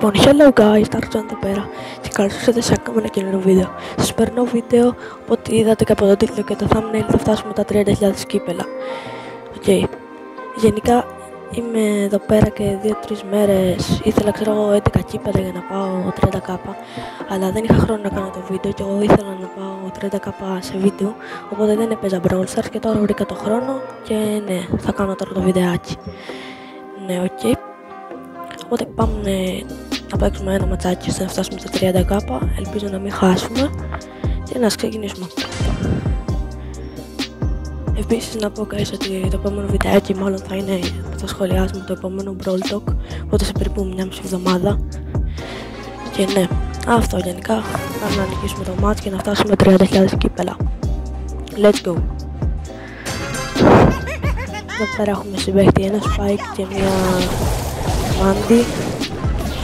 Λοιπόν, hello guys, Tarzan εδώ πέρα και καλώς ήρθατε σε ακόμα ένα καινούριο βίντεο. Στο σημερινό βίντεο, ό,τι είδατε και από το τίτλο και το thumbnail, θα φτάσουμε τα 30.000 κύπελα. Οκ. Γενικά είμαι εδώ πέρα και 2-3 μέρες. Ήθελα, ξέρω εγώ, 11 κύπελα για να πάω 30k, αλλά δεν είχα χρόνο να κάνω το βίντεο και εγώ ήθελα να πάω 30k σε βίντεο, οπότε δεν έπαιζα Brawl Stars και τώρα βρήκα το χρόνο και ναι, θα κάνω τώρα το βιντεάκι. Ναι, οκ. Οπότε πάμε να παίξουμε ένα ματσάκι ώστε να φτάσουμε στα 30k, ελπίζω να μην χάσουμε και να ξεκινήσουμε. Επίσης να πω guys ότι το επόμενο βιντεάκι μάλλον θα είναι που θα σχολιάσουμε το επόμενο Brawl Talk, οπότε σε περίπου μια μισή εβδομάδα. Και ναι, αυτό γενικά, πάμε να νικήσουμε το μάτς και να φτάσουμε 30.000 κύπελα. Let's go! Εδώ πέρα έχουμε συμπαίχτη ένα Spike και μια Mandy.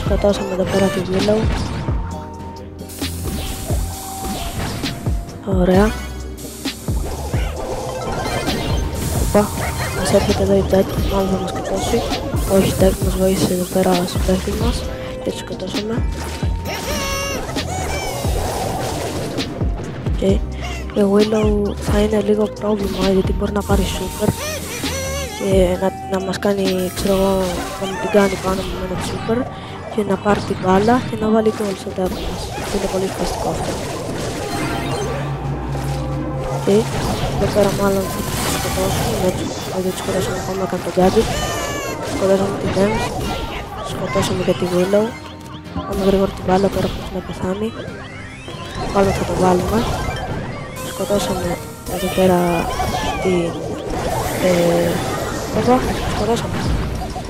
Σκοτώσαμε εδώ πέρα τη Willow. Ωραία. Οπα, μας έρχεται εδώ η Jackie, μάλλον θα μας σκοτώσει. Όχι, η Jackie μας βοήθησε εδώ πέρα συμπαίχτη μας και τη σκοτώσαμε. Okay. Η Willow θα είναι λίγο πρόβλημα γιατί μπορεί να πάρει super και να μας κάνει, ξέρω εγώ, να μου την κάνει πάνω με ένα super και να πάρει την μπάλα και να βάλει γκολ στο τέλος μας. Είναι πολύ σπαστικό αυτό. Okay. Εδώ πέρα μάλλον θα τη σκοτώσουμε, δεν τη σκοτώσαμε ακόμα καν τον gadget. Σκοτώσαμε την Ems, σκοτώσαμε και τη Willow. Πάμε γρήγορα την μπάλα τώρα που έχει πεθάνει. Πάλι θα το βάλουμε. Σκοτώσαμε εδώ πέρα την... σκοτώσαμε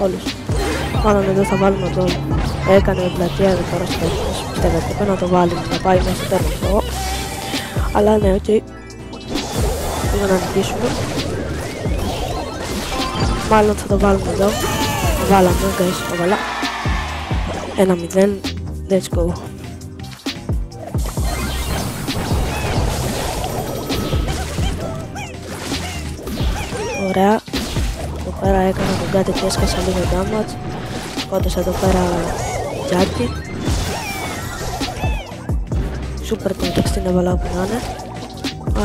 όλους. Μάλλον εδώ θα βάλουμε τον... Έκανε πλατεία εδώ πέρα στο τέλος. Πιστεύω ότι πρέπει να το βάλουμε, να πάει μέσα στο τέλος αυτό. Αλλά ναι, οκ. Πήγα να νικήσουμε. Μάλλον θα το βάλουμε εδώ. Το βάλαμε, guys, το βάλα. 1-0. Let's go. Ωραία. Εδώ πέρα έκανα τον κάτι και έσκασα λίγο damage. Σκότωσα εδώ πέρα Jackie. Super context την έβαλα όπου να είναι.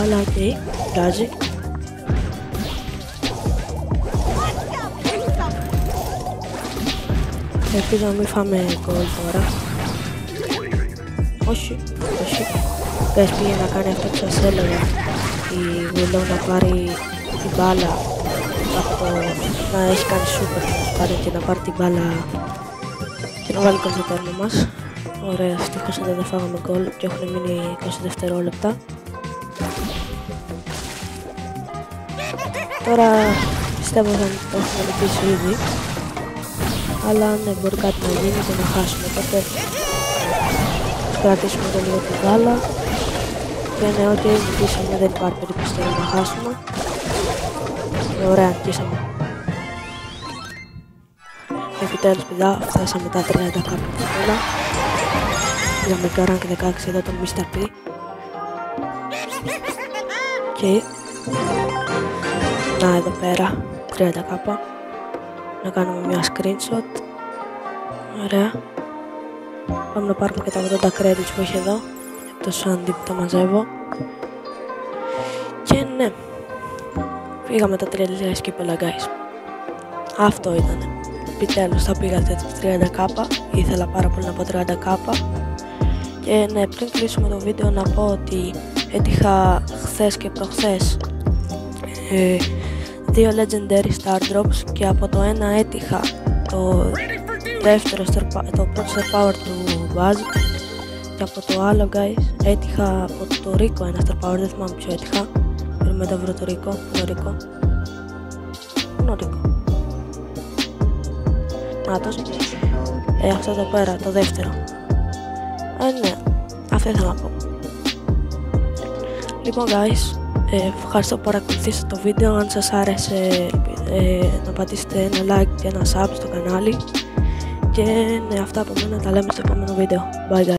Αλλά οκ, βγάζει. Ελπίζω να μην φάμε goal τώρα. Όχι, όχι. Guys, πήγε να κάνει αυτό που σας έλεγα. Η Willow να πάρει την μπάλα από το να έχει κάνει super και να πάρει την μπάλα και να βάλει γκολ στο τέρμα μας. Ωραία, ευτυχώς δεν φάγαμε γκολ και έχουν μείνει 20 δευτερόλεπτα. Τώρα πιστεύω θα το έχουμε νικήσει ήδη, αλλά ναι, μπορεί κάτι να γίνει και να χάσουμε, οπότε κρατήσουμε το λίγο την μπάλα και ναι, ό,τι νικήσαμε, δεν υπάρχει περίπτωση να χάσουμε. Ωραία, νικήσαμε. Επιτέλους παιδιά, φτάσαμε τα 30k κύπελα. Είδαμε και rank 16 εδώ τον Mr. P. Και να εδώ πέρα 30k. Να κάνουμε μια screenshot. Ωραία. Πάμε να πάρουμε και τα 80 credits που έχει εδώ. Το Sandy που τα μαζεύω. Και ναι, πήγαμε τα 30.000 κύπελα guys. Αυτό ήτανε. Επιτέλους θα πήγατε τα 30k. Ήθελα πάρα πολύ να πω 30k. Και ναι, πριν κλείσουμε το βίντεο να πω ότι έτυχα χθες και προχθές 2 legendary star drops και από το ένα έτυχα το δεύτερο το πρώτο star power του Buzz και από το άλλο guys έτυχα από το Rico ένα star power, δεν θυμάμαι ποιο έτυχα. Πρέπει να το βρω το Rico, το Rico. Νάτος. Αυτό εδώ πέρα, το δεύτερο. Ναι, αυτό ήθελα να πω. Λοιπόν guys, ευχαριστώ που παρακολουθήσατε το βίντεο. Αν σας άρεσε να πατήσετε ένα like και ένα sub στο κανάλι. Και ναι, αυτά από μένα, τα λέμε στο επόμενο βίντεο. Bye guys.